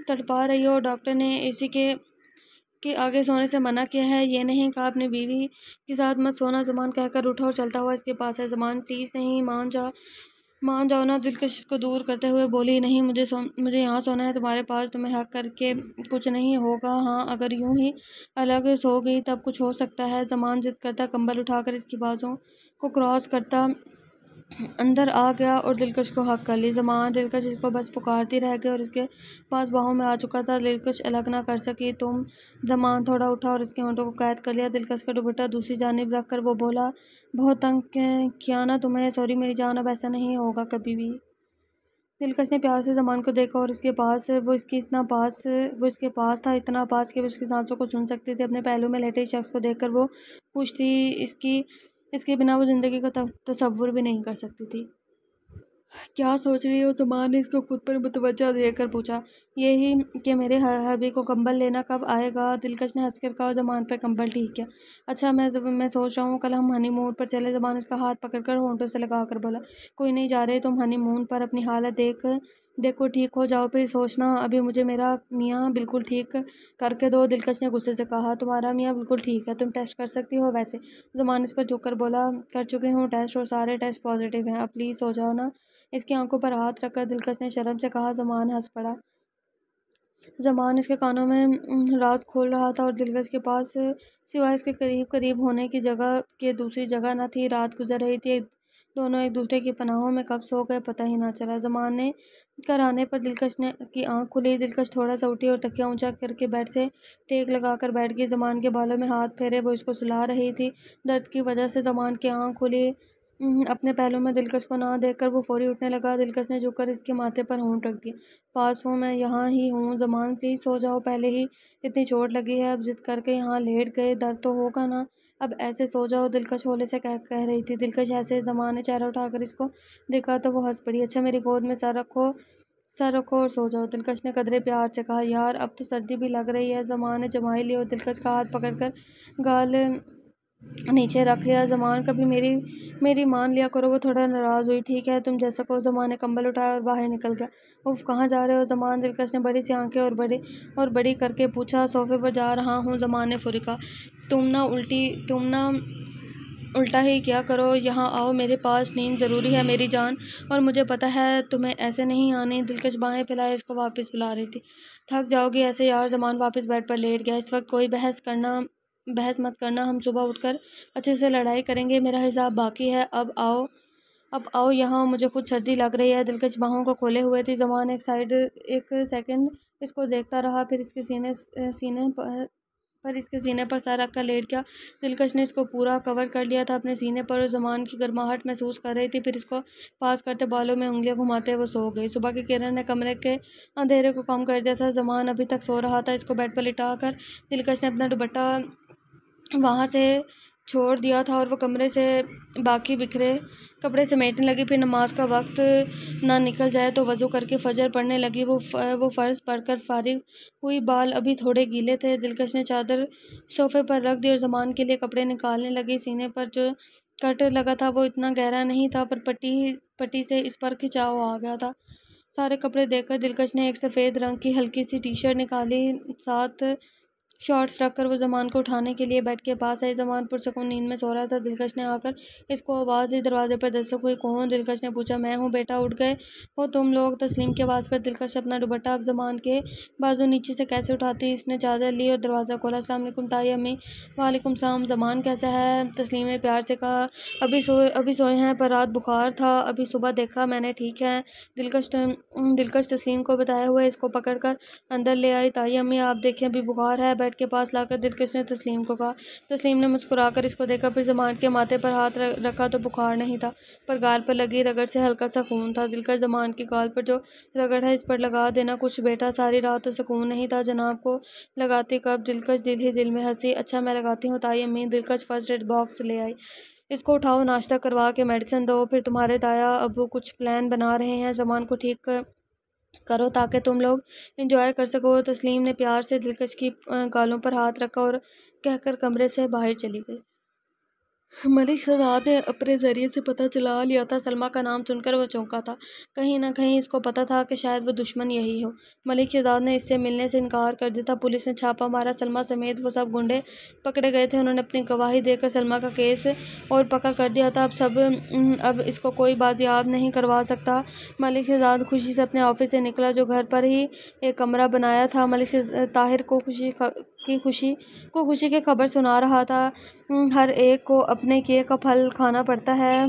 तड़पा रही हो। डॉक्टर ने AC के आगे सोने से मना किया है, ये नहीं कहा अपनी बीवी के साथ मत सोना। ज़मान कहकर उठा और चलता हुआ इसके पास है। ज़मान प्लीज़ नहीं, मान जाओ ना। दिलकश इसको दूर करते हुए बोली, नहीं मुझे यहाँ सोना है तुम्हारे पास, तुम्हें हक करके कुछ नहीं होगा। हाँ अगर यूं ही अलग सो गई तब कुछ हो सकता है। ज़मान जिद करता कंबल उठाकर इसकी बाजों को क्रॉस करता अंदर आ गया और दिलकश को हक कर ली। ज़मान दिलकश इसको बस पुकारती रह गई और उसके पास बाहों में आ चुका था। दिलकश अलग ना कर सकी। तुम। ज़मान थोड़ा उठा और उसके होंठों को कैद कर लिया। दिलकश का दुपट्टा दूसरी जानिब रख कर वो बोला, बहुत तंग किया ना तुम्हें, सॉरी मेरी जान, अब ऐसा नहीं होगा कभी भी। दिलकश ने प्यार से ज़मान को देखा और वो इसके पास था, इतना पास कि वो उसकी सांसों को सुन सकती थी। अपने पहलू में लेटे शख्स को देखकर वो खुश थी। इसके बिना वो ज़िंदगी का तसव्वुर भी नहीं कर सकती थी। क्या सोच रही हो? ज़मान ने इसको खुद पर मुतवज्जा देकर पूछा। यही कि मेरे हबी को कंबल लेना कब आएगा? दिलकश ने हंसकर कहा। ज़मान पर कंबल ठीक किया। अच्छा मैं सोच रहा हूँ कल हम हनीमून पर चले। ज़मान इसका हाथ पकड़कर होंठों से लगाकर बोला, कोई नहीं जा रहे तुम हनीमून पर, अपनी हालत देखो ठीक हो जाओ फिर सोचना। अभी मुझे मेरा मियाँ बिल्कुल ठीक करके दो। दिलकश ने गुस्से से कहा, तुम्हारा मियाँ बिल्कुल ठीक है, तुम टेस्ट कर सकती हो वैसे। ज़मान इस पर झुककर बोला, कर चुकी हूँ टेस्ट और सारे टेस्ट पॉजिटिव हैं, अब प्लीज़ हो जाओ ना। इसकी आंखों पर हाथ रखकर दिलकश ने शर्म से कहा। ज़मान हंस पड़ा। ज़मान इसके कानों में राज खोल रहा था और दिलकश के पास सिवाय इसके करीब करीब होने की जगह के दूसरी जगह न थी। रात गुजर रही थी, दोनों एक दूसरे की पनाहों में कब सो गए पता ही ना चला। ज़मान ने घर आने पर दिलकश ने की आंख खुली। दिलकश थोड़ा सा उठी और तकिया ऊंचा करके बेड से टेक लगाकर बैठ गई। ज़मान के बालों में हाथ फेरे वो इसको सुला रही थी। दर्द की वजह से ज़मान की आंख खुली। अपने पहलू में दिलकश को ना देखकर वो फौरी उठने लगा। दिलकश ने झुककर इसके माथे पर होंठ रख दिया। पास हूँ, मैं यहाँ ही हूँ। ज़मान प्लीज़ सो जाओ, पहले ही इतनी चोट लगी है, अब जिद करके यहाँ लेट गए, दर्द तो होगा ना, अब ऐसे सो जाओ। दिलकश होले से कह रही थी। दिलकश ऐसे। ज़मान ने चेहरा उठाकर इसको देखा तो वो हंस पड़ी। अच्छा मेरी गोद में सर रखो और सो जाओ। दिलकश ने कदरे प्यार से कहा। यार अब तो सर्दी भी लग रही है। ज़मान ने जमाई ली और दिलकश का हाथ पकड़कर गाल नीचे रख लिया। ज़मान कभी मेरी मान लिया करो। वो थोड़ा नाराज़ हुई। ठीक है तुम जैसा कहो। ज़मान ने कंबल उठाया और बाहर निकल गया। उफ, कहाँ जा रहे हो ज़मान? दिलकश ने बड़ी सी आंखें और बड़ी करके पूछा। सोफे पर जा रहा हूँ। ज़मान ने फौरी कहा। तुम ना उल्टा ही क्या करो, यहाँ आओ मेरे पास, नींद ज़रूरी है मेरी जान, और मुझे पता है तुम्हें ऐसे नहीं आनी। दिलकश बाहें फैलाए इसको वापस बुला रही थी। थक जाओगी ऐसे यार। ज़मान वापस बेड पर लेट गया। इस वक्त कोई बहस मत करना, हम सुबह उठकर अच्छे से लड़ाई करेंगे, मेरा हिसाब बाकी है। अब आओ यहाँ, मुझे कुछ सर्दी लग रही है। दिलकश बाहों को खोले हुए थी। ज़मान एक सेकंड इसको देखता रहा, फिर इसके सीने पर सर रखकर लेट गया। दिलकश ने इसको पूरा कवर कर लिया था अपने सीने पर और ज़मान की गर्माहट महसूस कर रही थी। फिर इसको पास करते बालों में उंगलियां घुमाते वो सो गई। सुबह की किरण ने कमरे के अंधेरे को कम कर दिया था। ज़मान अभी तक सो रहा था। इसको बेड पर लिटा कर दिलकश ने अपना दुपट्टा वहाँ से छोड़ दिया था और वो कमरे से बाकी बिखरे कपड़े समेटने लगी। फिर नमाज का वक्त ना निकल जाए तो वज़ू करके फ़जर पढ़ने लगी। वो फ़र्ज़ पढ़कर फारिग हुई। बाल अभी थोड़े गीले थे। दिलकश ने चादर सोफ़े पर रख दी और ज़मान के लिए कपड़े निकालने लगी। सीने पर जो कट लगा था वो इतना गहरा नहीं था, पर पट्टी से इस पर खिंचाव आ गया था। सारे कपड़े देखकर दिलकश ने एक सफ़ेद रंग की हल्की सी टी-शर्ट निकाली। साथ शॉर्ट्स रखकर वो ज़मान को उठाने के लिए बेड के पास आई। ज़मान पुरसकून नींद में सो रहा था। दिलकश ने आकर इसको आवाज़ दी। दरवाजे पर दस्तक हुई। कौन? दिलकश ने पूछा। मैं हूँ बेटा, उठ गए हो तुम लोग? तस्लीम की आवाज़ पर दिलकश अपना दुपट्टा अब ज़मान के बाजू नीचे से कैसे उठाती, इसने चादर ली और दरवाज़ा खोला। अस्सलाम वालेकुम ताई अम्मी। वालेकुम सलाम। ज़मान कैसा है? तस्लीम ने प्यार से कहा। अभी सोए हैं, पर रात बुखार था, अभी सुबह देखा मैंने, ठीक है। दिलकश तस्लीम को बताए हुए इसको पकड़ कर अंदर ले आई। ताई अम्मी आप देखें, अभी बुखार है, बेड के पास लाकर दिलकश ने तस्लीम को कहा। तस्लीम ने मुस्कुराकर इसको देखा, फिर जमान के माथे पर हाथ रखा तो बुखार नहीं था, पर गाल पर लगी रगड़ से हल्का सा खून था। दिलकश, जमान की गाल पर जो रगड़ है इस पर लगा देना कुछ बेटा, सारी रात तो सुकून नहीं था, जनाब को लगाती कब। दिलकश दिल ही दिल में हंसी। अच्छा मैं लगाती हूँ ताई अम्मी। दिलकश फर्स्ट एड बॉक्स ले आई। इसको उठाओ, नाश्ता करवा के मेडिसिन दो, फिर तुम्हारे ताया अब वो कुछ प्लान बना रहे हैं, जमान को ठीक करो ताकि तुम लोग एंजॉय कर सको। तस्लीम ने प्यार से दिलकश की गालों पर हाथ रखा और कहकर कमरे से बाहर चली गई। मलिक शहजाद ने अपने ज़रिए से पता चला लिया था। सलमा का नाम सुनकर वो चौंका था। कहीं ना कहीं इसको पता था कि शायद वो दुश्मन यही हो। मलिक शहजाद ने इससे मिलने से इनकार कर दिया था। पुलिस ने छापा मारा, सलमा समेत वो सब गुंडे पकड़े गए थे। उन्होंने अपनी गवाही देकर सलमा का केस और पक्का कर दिया था। अब इसको कोई बाजियाब नहीं करवा सकता। मलिक शहजाद खुशी से अपने ऑफिस से निकला, जो घर पर ही एक कमरा बनाया था। मलिक ताहिर को खुशी की खबर सुना रहा था। हर एक को अपने किए का फल खाना पड़ता है।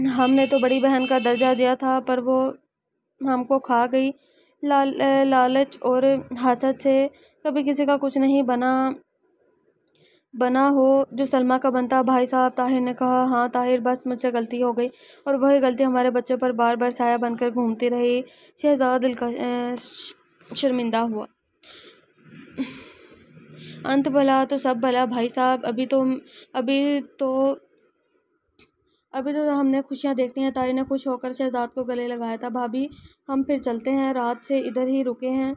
हमने तो बड़ी बहन का दर्जा दिया था, पर वो हमको खा गई। लालच और हसद से कभी किसी का कुछ नहीं बना हो जो सलमा का बनता। भाई साहब, ताहिर ने कहा। हाँ ताहिर, बस मुझसे गलती हो गई, और वही गलती हमारे बच्चों पर बार बार साया बनकर घूमती रही। शहजादा दिल का शर्मिंदा हुआ। अंत भला तो सब भला भाई साहब। अभी तो हमने खुशियाँ देखनी हैं। ताई ने खुश होकर शहजाद को गले लगाया था। भाभी, हम फिर चलते हैं, रात से इधर ही रुके हैं।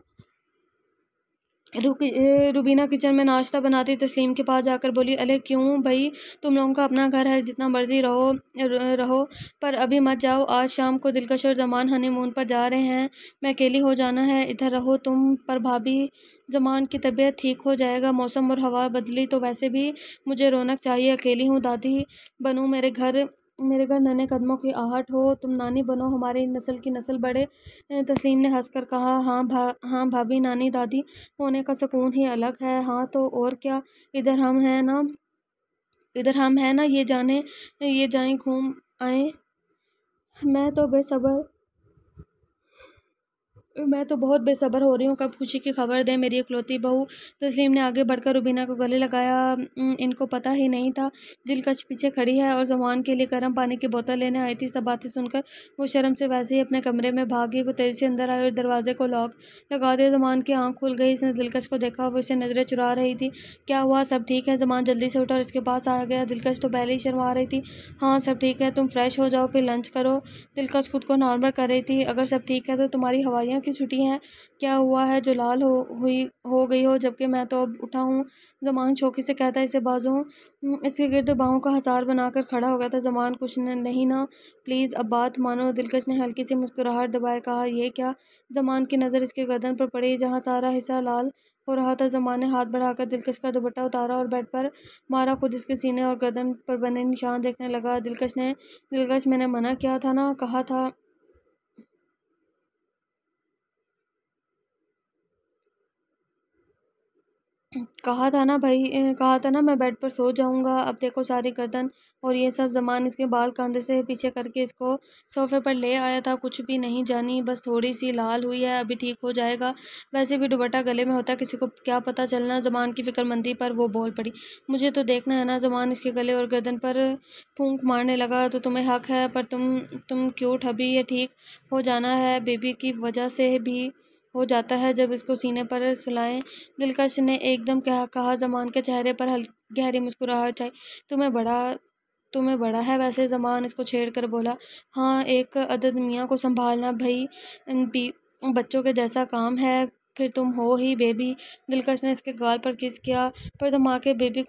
रुबीना किचन में नाश्ता बनाती तस्लीम के पास जाकर बोली, अरे क्यों भाई, तुम लोगों का अपना घर है, जितना मर्जी रहो, पर अभी मत जाओ। आज शाम को दिलकश और जमान हनीमून पर जा रहे हैं, मैं अकेली हो जाना है, इधर रहो तुम। पर भाभी, जमान की तबीयत ठीक हो जाएगा, मौसम और हवा बदली तो वैसे भी मुझे रौनक चाहिए, अकेली हूँ। दादी बनूँ, मेरे घर नन्हे कदमों की आहट हो, तुम नानी बनो, हमारी नस्ल की नस्ल बढ़े। तस्लीम ने हंसकर कहा, हाँ भाभी, नानी दादी होने का सुकून ही अलग है। हाँ तो और क्या, इधर हम हैं ना, ये जाएं घूम आए। मैं तो बहुत बेसब्र हो रही हूँ, कब खुशी की खबर दे मेरी इकलौती बहू। तस्लीम ने आगे बढ़कर रुबीना को गले लगाया। इनको पता ही नहीं था दिलकश पीछे खड़ी है और जमान के लिए गर्म पानी की बोतल लेने आई थी। सब बातें सुनकर वो शर्म से वैसे ही अपने कमरे में भागी। वो तेजी से अंदर आई और दरवाजे को लॉक लगा दिया। जमान की आंख खुल गई, इसने दिलकश को देखा, वो इसे नजरें चुरा रही थी। क्या हुआ, सब ठीक है? जमान जल्दी से उठा और इसके पास आ गया। दिलकश तो पहले ही शर्मा रही थी। हाँ सब ठीक है, तुम फ्रेश हो जाओ, फिर लंच करो। दिलकश खुद को नॉर्मल कर रही थी। अगर सब ठीक है तो तुम्हारी हवाइयाँ की छुट्टी है, क्या हुआ है जो लाल हो गई हो, जबकि मैं तो अब उठा हूँ। जमान शौकी से कहता है, इसे बाजू इसके गिर्द बाहों का हसार बनाकर खड़ा हो गया था। जमान, कुछ नहीं ना, प्लीज़ अब बात मानो। दिलकश ने हल्की सी मुस्कुराहट दबाए कहा, ये क्या? जमान की नज़र इसके गर्दन पर पड़ी, जहाँ सारा हिस्सा लाल हो रहा था। जमान ने हाथ बढ़ाकर दिलकश का दुपट्टा उतारा और बेड पर मारा। खुद इसके सीने और गर्दन पर बने निशान देखने लगा। दिलकश, मैंने मना किया था ना, कहा था ना मैं बेड पर सो जाऊंगा। अब देखो सारी गर्दन और ये सब। जमान इसके बाल कंधे से पीछे करके इसको सोफे पर ले आया था। कुछ भी नहीं जानी, बस थोड़ी सी लाल हुई है, अभी ठीक हो जाएगा। वैसे भी दुपट्टा गले में होता, किसी को क्या पता चलना। जमान की फिक्रमंदी पर वो बोल पड़ी, मुझे तो देखना है ना। जमान इसके गले और गर्दन पर फूंक मारने लगा, तो तुम्हें हक है, पर तुम क्यूट, अभी ये ठीक हो जाना है। बेबी की वजह से भी हो जाता है जब इसको सीने पर सुलाएं। दिलकश ने एकदम कहा। जमान के चेहरे पर गहरी मुस्कुराहट आई। तुम्हें बड़ा है वैसे। जमान इसको छेड़ कर बोला, हाँ एक अदद मियाँ को संभालना भाई बच्चों के जैसा काम है, फिर तुम हो ही बेबी। दिलकश ने इसके गाल पर किस किया, पर हमारे बेबी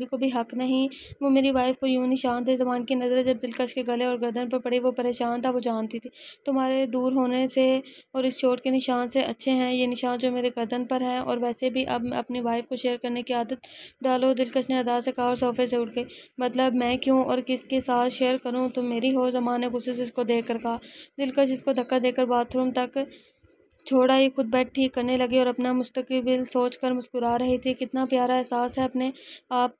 को भी हक नहीं, वो मेरी वाइफ को यूं निशान थे। जमान की नज़रें जब दिलकश के गले और गर्दन पर पड़ी, वो परेशान था। वो जानती थी तुम्हारे दूर होने से और इस चोट के निशान से अच्छे हैं ये निशान जो मेरे गर्दन पर है, और वैसे भी अब अपनी वाइफ को शेयर करने की आदत डालो। दिलकश ने अदा से कहा और सोफे से उठ गई। मतलब मैं क्यों और किसके साथ शेयर करूं, तुम मेरी हो। जमान ने गुस्से से इसको देख कर कहा। दिलकश इसको धक्का देकर बाथरूम तक छोड़ा ही खुद बेड ठीक करने लगी और अपना मुस्तकबिल सोच कर मुस्कुरा रही थी। कितना प्यारा एहसास है अपने आप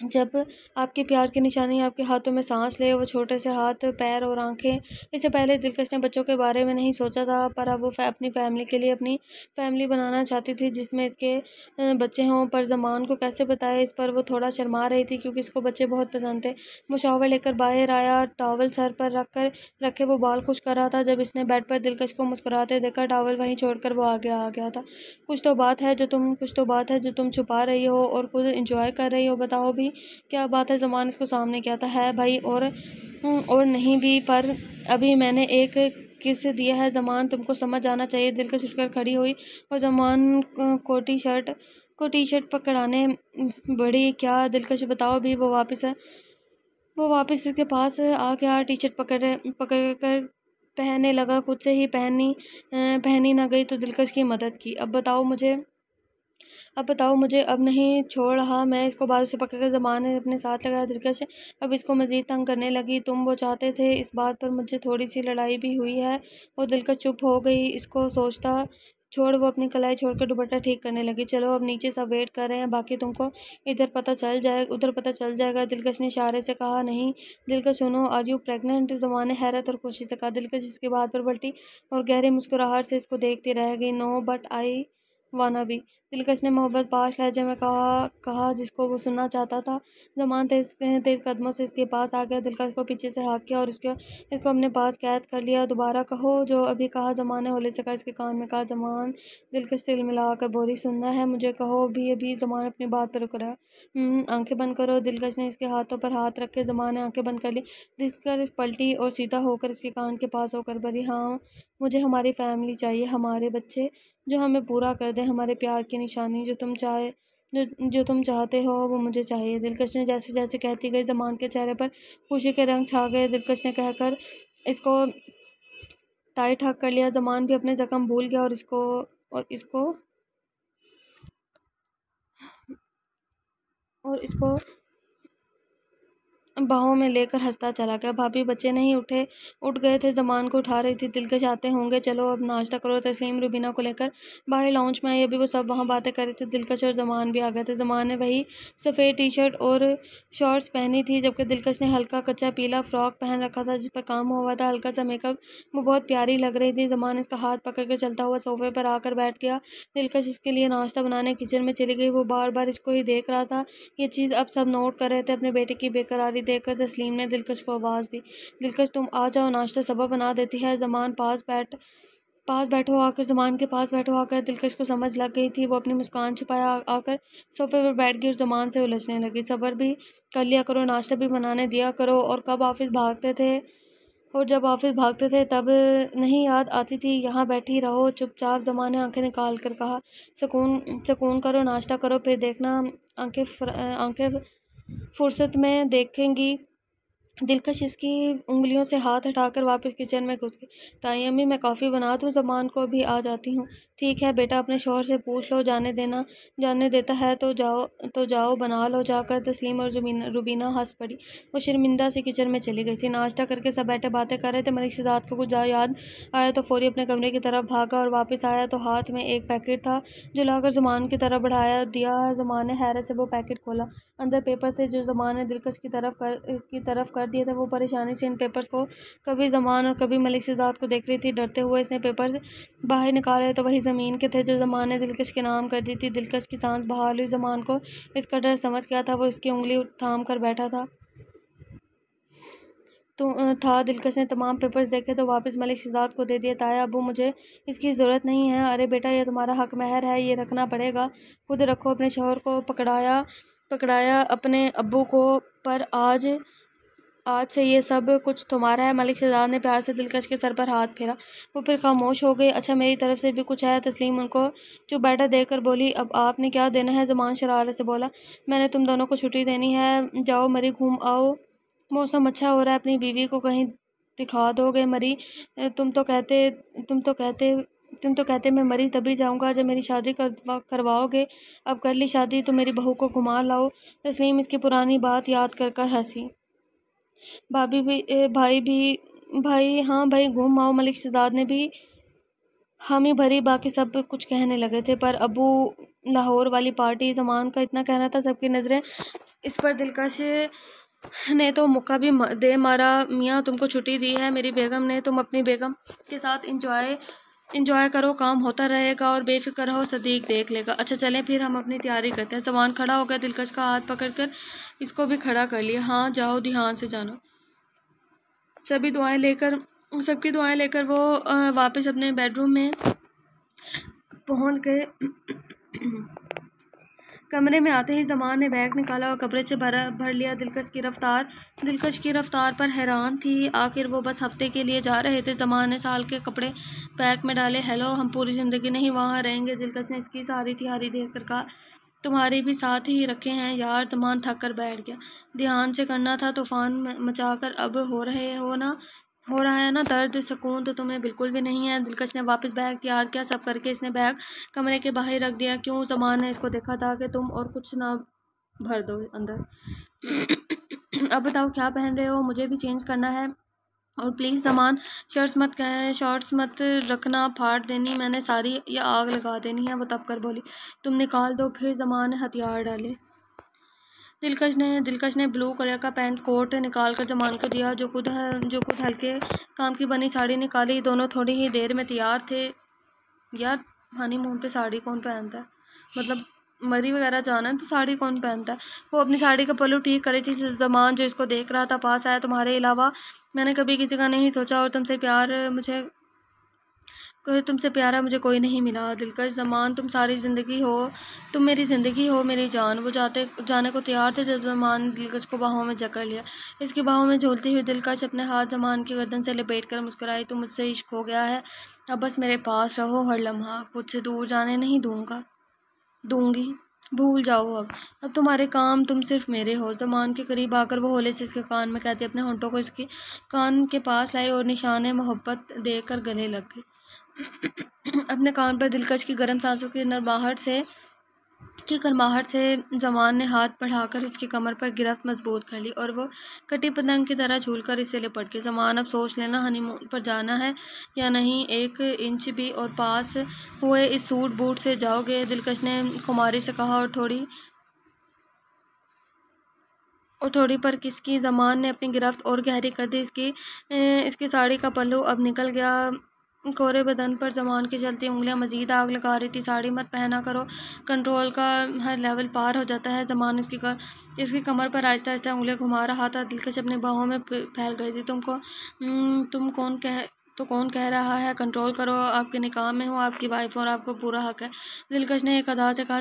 जब आपके प्यार की निशानी आपके हाथों में सांस ले, वो छोटे से हाथ, पैर और आंखें। इससे पहले दिलकश ने बच्चों के बारे में नहीं सोचा था, पर अब वो अपनी फैमिली के लिए अपनी फैमिली बनाना चाहती थी जिसमें इसके बच्चे हों। पर ज़मान को कैसे बताए, इस पर वो थोड़ा शर्मा रही थी क्योंकि इसको बच्चे बहुत पसंद थे। वो शावर लेकर बाहर आया, टॉवल सर पर रखे वो बाल खुश कर रहा था। जब इसने बेड पर दिलकश को मुस्कुराते देखा, टॉवल वहीं छोड़कर वो आगे आ गया था। कुछ तो बात है जो तुम छुपा रही हो और खुद इंजॉय कर रही हो, बताओ भी क्या बात है। ज़मान इसको सामने क्या था, है भाई, और नहीं भी, पर अभी मैंने एक किस दिया है। ज़मान, तुमको समझ आना चाहिए। दिलकश उठकर खड़ी हुई और ज़मान को टी शर्ट पकड़ाने बढ़ी। क्या दिलकश, बताओ भी। वो वापस इसके पास आ गया, टी शर्ट पकड़ कर पहनने लगा। खुद से ही पहनी ना गई तो दिलकश की मदद की। अब बताओ मुझे, अब नहीं छोड़ रहा मैं इसको। बाजू से पकड़कर ज़मान ने अपने साथ लगाया। दिलकश अब इसको मज़ीद तंग करने लगी। तुम वो चाहते थे, इस बात पर मुझसे थोड़ी सी लड़ाई भी हुई है। और दिलकश चुप हो गई, इसको सोचता छोड़। वो अपनी कलाई छोड़कर दुपट्टा ठीक करने लगी। चलो अब नीचे सब वेट कर रहे हैं, बाकी तुमको उधर पता चल जाएगा। दिलकश ने इशारे से कहा। नहीं दिलकश सुनो, आर यू प्रेग्नेंट? ज़मान ने हैरत और खुशी से कहा। दिलकश इसके बात पर पलटी और गहरी मुस्कुराहट से इसको देखती रह गई। No but I wanna be, दिलकश ने मोहब्बत पाश लहजे में कहा जिसको वो सुनना चाहता था। ज़मान तेज कदमों से इसके पास आ गया, दिलकश को पीछे से हाँक किया और इसको अपने पास कैद कर लिया। दोबारा कहो जो अभी कहा। ज़मान ने होले से कहा, इसके कान में कहा। ज़मान, दिलकश तिल मिलाकर बोली, सुनना है मुझे, कहो भी अभी। ज़मान अपनी बात पर रुक रहा। आंखें बंद करो। दिलकश ने इसके हाथों पर हाथ रखे। ज़मान ने आंखें बंद कर ली। दिलकश पलटी और सीधा होकर इसके कान के पास होकर बोली, हाँ मुझे हमारी फैमिली चाहिए, हमारे बच्चे जो हमें पूरा कर दे, हमारे प्यार की निशानी। जो तुम चाहते हो वो मुझे चाहिए। दिलकश ने जैसे जैसे कहती गई, ज़मान के चेहरे पर खुशी के रंग छा गए। दिलकश ने कहकर इसको टाइट हक कर लिया। ज़मान भी अपने जख्म भूल गया और इसको बाहों में लेकर हंसता चला गया। भाभी, बच्चे नहीं उठ गए थे। ज़मान को उठा रही थी। दिलकश आते होंगे, चलो अब नाश्ता करो। तस्लीम रुबीना को लेकर बाहर लाउंज में आई। अभी वो सब वहाँ बातें कर रहे थे। दिलकश और ज़मान भी आ गए थे। ज़मान ने वही सफ़ेद टी शर्ट और शॉर्ट्स पहनी थी, जबकि दिलकश ने हल्का कच्चा पीला फ्रॉक पहन रखा था जिस पर काम हुआ था हल्का सा मेकअप। वो बहुत प्यारी लग रही थी। ज़मान इसका हाथ पकड़ कर चलता हुआ सोफे पर आकर बैठ गया। दिलकश इसके लिए नाश्ता बनाने किचन में चली गई। वो बार बार इसको ही देख रहा था। ये चीज़ अब सब नोट कर रहे थे। अपने बेटे की बेकरारी देखकर तस्लीम ने दिलकश को आवाज़ दी, दिलकश तुम आ जाओ, नाश्ता सबा बना देती है। ज़मान, पास बैठो आकर। ज़मान के पास बैठो आकर। दिलकश को समझ लग गई थी। वो अपनी मुस्कान छिपाया आकर सोफे पर बैठ गई और ज़मान से उलझने लगी। सब्र भी कर लिया करो, नाश्ता भी बनाने दिया करो। और जब ऑफिस भागते थे तब नहीं याद आती थी यहाँ बैठी रहो चुपचाप। ज़मान ने आंखें निकाल कर कहा, सुकून करो, नाश्ता करो, फिर देखना आंखें फुर्सत में देखेंगी। दिलकश इसकी उंगलियों से हाथ हटाकर वापस किचन में घुस गई। ताई अम्मी, मैं कॉफ़ी बना दूँ? ज़मान को भी आ जाती हूँ। ठीक है बेटा, अपने शौहर से पूछ लो, जाने देता है तो जाओ बना लो जाकर। तस्लीम और रुबीना हंस पड़ी। वो शर्मिंदा से किचन में चली गई थी। नाश्ता करके सब बैठे बातें कर रहे थे। मलिक शहजाद को कुछ याद आया तो फौरी अपने कमरे की तरफ भागा और वापस आया तो हाथ में एक पैकेट था जो लाकर ज़मान की तरफ बढ़ाया दिया। ज़मान ने हैरत से वो पैकेट खोला। अंदर पेपर थे जो ज़मान ने दिलकश की तरफ कर दिए थे। वो परेशानी से इन पेपर्स को कभी ज़मान और कभी मलिक शहजाद को देख रही थी। डरते हुए इसने पेपर्स बाहर निकाले तो वही ज़मीन के थे जो ज़मान ने दिलकश के नाम कर दी थी। दिलकश की सांस बहाल हुई। ज़मान को इसका डर समझ गया था। वो इसकी उंगली थाम कर बैठा था। दिलकश ने तमाम पेपर्स देखे तो वापस मलिक शहजाद को दे दिए। ताया अबू, मुझे इसकी ज़रूरत नहीं है। अरे बेटा, ये तुम्हारा हक महर है, ये रखना पड़ेगा, खुद रखो। अपने शौहर को पकड़ाया अपने अब्बू को, पर आज से ये सब कुछ तुम्हारा है। मलिक शहजाद ने प्यार से दिलकश के सर पर हाथ फेरा। वो फिर खामोश हो गई। अच्छा, मेरी तरफ से भी कुछ है? तस्लीम उनको चुप बैठा देखकर बोली। अब आपने क्या देना है? ज़मान शरारत से बोला। मैंने तुम दोनों को छुट्टी देनी है, जाओ मरी घूम आओ, मौसम अच्छा हो रहा है, अपनी बीवी को कहीं दिखा दोगे। मरी, तुम तो कहते मैं मरी तभी जाऊंगा जब मेरी शादी करवाओगे। अब कर ली शादी तो मेरी बहू को घुमा लाओ। तस्लीम इसकी पुरानी बात याद कर हंसी। भाभी भी भाई, हाँ भाई घूम आओ। मलिक शहजाद ने भी हामी भरी। बाकी सब कुछ कहने लगे थे पर अबू लाहौर वाली पार्टी, ज़मान का इतना कहना था, सबकी नज़रें इस पर दिलकश ने तो मुक्का भी दे मारा, मियाँ तुमको छुट्टी दी है मेरी बेगम ने, तुम अपनी बेगम के साथ इंजॉय करो, काम होता रहेगा और बेफिक्र रहो, सदीक देख लेगा। अच्छा चलें फिर हम अपनी तैयारी करते हैं। जमान खड़ा हो गया, दिलकश का हाथ पकड़कर इसको भी खड़ा कर लिया। हाँ जाओ, ध्यान से जाना। सबकी दुआएं लेकर वो वापस अपने बेडरूम में पहुंच गए। कमरे में आते ही जमान ने बैग निकाला और कपड़े से भर लिया। दिलकश की रफ्तार पर हैरान थी। आखिर वो बस हफ्ते के लिए जा रहे थे। जमान ने साल के कपड़े बैग में डाले। हेलो, हम पूरी ज़िंदगी नहीं वहाँ रहेंगे। दिलकश ने इसकी सारी तैयारी देखकर कहा, तुम्हारी भी साथ ही रखे हैं यार। जमान थक कर बैठ गया। ध्यान से करना था, तूफान मचाकर अब हो रहा है ना दर्द, सुकून तो तुम्हें बिल्कुल भी नहीं है। दिलकश ने वापस बैग तैयार किया। सब करके इसने बैग कमरे के बाहर रख दिया। क्यों? जमान ने इसको देखा था कि तुम और कुछ ना भर दो अंदर। अब बताओ क्या पहन रहे हो? मुझे भी चेंज करना है। और प्लीज़ जमान, शॉर्ट्स मत रखना, फाड़ देनी मैंने सारी या आग लगा देनी है। वो तब कर बोली, तुम निकाल दो। फिर जमान ने हथियार डाले। दिलकश ने ब्लू कलर का पैंट कोट निकाल कर जमान को दिया, जो खुद हल्के काम की बनी साड़ी निकाली। दोनों थोड़ी ही देर में तैयार थे। यार हनीमून पे साड़ी कौन पहनता है? मतलब मरी वगैरह जाना है तो साड़ी कौन पहनता है? वो अपनी साड़ी का पल्लू ठीक कर रही थी। जमान जो इसको देख रहा था पास आया। तुम्हारे अलावा मैंने कभी किसी का नहीं सोचा, और तुमसे प्यारा मुझे कोई नहीं मिला। दिलकश, जमान तुम मेरी ज़िंदगी हो, मेरी जान। वो जाने को तैयार थे जब जमान ने दिलकश को बाहों में जकड़ लिया। इसकी बाहों में झूलती हुई दिलकश अपने हाथ जमान की गर्दन से लपेट कर मुस्कुराई। तुम मुझसे इश्क हो गया है, अब बस मेरे पास रहो हर लम्हा, खुद से दूर जाने नहीं दूंगी। भूल जाओ अब तुम्हारे काम, तुम सिर्फ मेरे हो। जमान के करीब आकर वो होले से इसके कान में कहती अपने होंठों को इसके कान के पास लाई और निशाने मोहब्बत देकर गले लग गई। अपने कान पर दिलकश की गर्म सांसों की गर्माहट से जमान ने हाथ बढ़ाकर इसकी कमर पर गिरफ्त मजबूत कर ली और वो कटी पतंग की तरह झूलकर इससे लिपट गई। जमान, अब सोच लेना हनीमून पर जाना है या नहीं। 1 इंच भी और पास हुए इस सूट बूट से जाओगे। दिलकश ने खुमारी से कहा। और थोड़ी पर किसकी? जमान ने अपनी गिरफ्त और गहरी कर दी। इसकी साड़ी का पल्लू अब निकल गया। कोरे बदन पर जमान की चलती उंगलियां मजीद आग लगा रही थी। साड़ी मत पहना करो, कंट्रोल का हर लेवल पार हो जाता है। जमान इसकी कमर पर आहिस्ता आहिस्ता उंगलियां घुमा रहा था। दिलकश अपने बाहों में फैल गई थी। कौन कह रहा है कंट्रोल करो? आपके निकाह में हूँ, आपकी वाइफ, और आपको पूरा हक है। दिलकश ने एक अदा से कहा।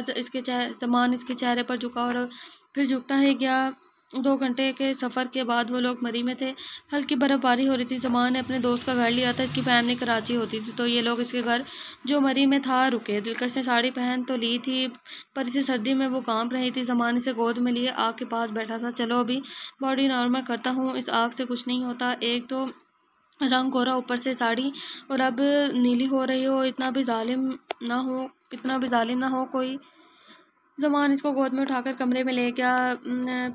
जमान इसके चेहरे पर झुका और फिर झुकता ही गया। 2 घंटे के सफ़र के बाद वो लोग मरी में थे। हल्की बर्फ़बारी हो रही थी। जमान ने अपने दोस्त का घर लिया था। इसकी फैमिली कराची होती थी, तो ये लोग इसके घर जो मरी में था रुके। दिलकश ने साड़ी पहन तो ली थी, पर इसी सर्दी में वो कांप रही थी। जमान इसे गोद में लिए आग के पास बैठा था। चलो अभी बॉडी नॉर्मल करता हूँ, इस आग से कुछ नहीं होता। एक तो रंग गोरा, ऊपर से साड़ी, और अब नीली हो रही हो। इतना भी जालिम ना हो कोई। जमान इसको गोद में उठाकर कमरे में ले गया।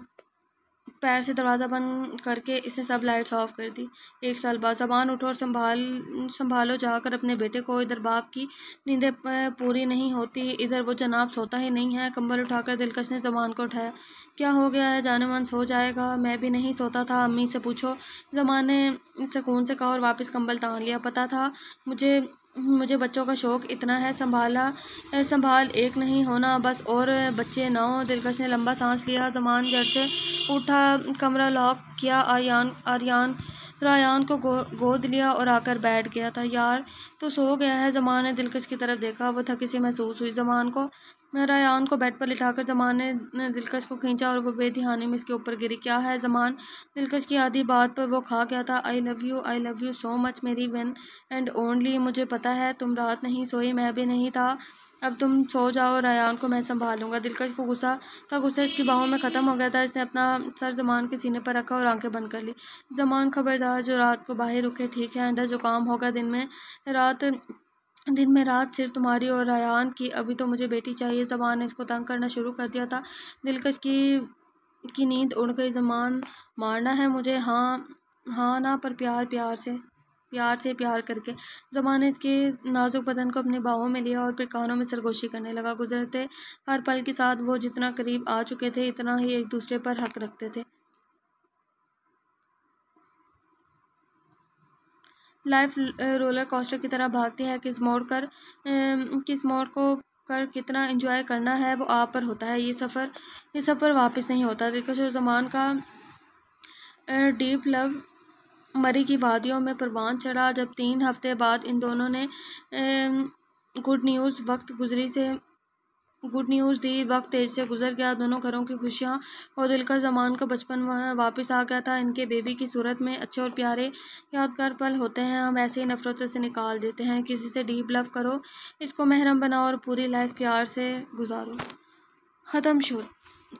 पैर से दरवाज़ा बंद करके इसने सब लाइट्स ऑफ कर दी। 1 साल बाद जमान उठो और संभालो जाकर अपने बेटे को। इधर बाप की नींदें पूरी नहीं होती, इधर वो जनाब सोता ही नहीं है। कंबल उठाकर दिलकश ने जमान को उठाया। क्या हो गया है? जाने मन सो जाएगा, मैं भी नहीं सोता था, अम्मी से पूछो। जमान ने सुकून से कहा और वापस कंबल तान लिया। पता था मुझे बच्चों का शौक़ इतना है। संभाल एक नहीं होना बस, और बच्चे 9। दिलकश ने लंबा सांस लिया। जमान झट से उठा, कमरा लॉक किया, रायान को गोद लिया और आकर बैठ गया था। यार तो सो गया है? जमान ने दिलकश की तरफ देखा। वो थकी सी महसूस हुई। रायान को बेड पर लिटाकर जमान ने दिलकश को खींचा और वो बेध्यानी में इसके ऊपर गिरी। क्या है जमान? दिलकश की आधी बात पर वो खा गया था। I love you so much मेरी वन एंड ओनली। मुझे पता है तुम रात नहीं सोई, मैं भी नहीं था। अब तुम सो जाओ, रायान को मैं संभालूंगा। दिलकश को गुस्सा इसकी बाहों में ख़त्म हो गया था। इसने अपना सर जमान के सीने पर रखा और आंखें बंद कर ली। जमान, खबरदार, जो रात को बाहर रुके, ठीक है? अंदर जो काम होगा दिन में रात सिर्फ तुम्हारी और रायान की। अभी तो मुझे बेटी चाहिए। जमान ने इसको तंग करना शुरू कर दिया था। दिलकश की नींद उड़ गई। जमान, मारना है मुझे? हाँ ना, पर प्यार प्यार से प्यार करके। ज़मान ने इसके नाजुक बदन को अपने बाहों में लिया और फिर कानों में सरगोशी करने लगा। गुजरते हर पल के साथ वो जितना करीब आ चुके थे इतना ही एक दूसरे पर हक रखते थे। लाइफ रोलर कोस्टर की तरह भागती है। किस मोड़ को कर कितना एंजॉय करना है वो आप पर होता है। ये सफ़र वापस नहीं होता। दिलकश ज़मान का डीप लव मरी की वादियों में परवान चढ़ा। जब 3 हफ्ते बाद इन दोनों ने गुड न्यूज़ दी। वक्त तेज से गुजर गया। दोनों घरों की खुशियाँ और दिलकश ज़मान का बचपन वापस आ गया था। इनके बेबी की सूरत में अच्छे और प्यारे यादगार पल होते हैं। हम ऐसे ही नफ़रतों से निकाल देते हैं। किसी से डीप लव करो, इसको महरम बनाओ और पूरी लाइफ प्यार से गुजारो। ख़त्म शो।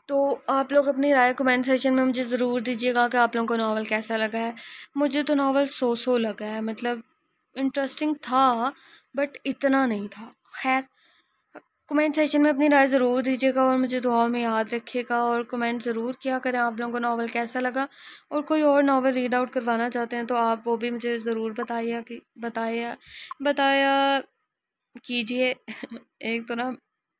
तो आप लोग अपनी राय कमेंट सेशन में मुझे ज़रूर दीजिएगा कि आप लोगों को नावल कैसा लगा है। मुझे तो नावल सो लगा है, मतलब इंटरेस्टिंग था बट इतना नहीं था। खैर, कमेंट सेशन में अपनी राय ज़रूर दीजिएगा और मुझे दुआ में याद रखिएगा और कमेंट ज़रूर किया करें आप लोगों को नावल कैसा लगा। और कोई और नावल रीड आउट करवाना चाहते हैं तो आप वो भी मुझे ज़रूर बताया कीजिए। एक तो ना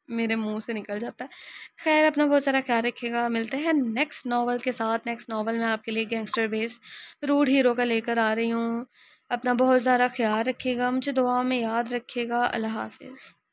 मेरे मुंह से निकल जाता है। खैर, अपना बहुत सारा ख्याल रखिएगा। मिलते हैं नेक्स्ट नावल के साथ। नेक्स्ट नावल मैं आपके लिए गैंगस्टर बेस रूड हीरो का लेकर आ रही हूँ। अपना बहुत सारा ख्याल रखिएगा, मुझे दुआ में याद रखिएगा। अल्लाह हाफिज़।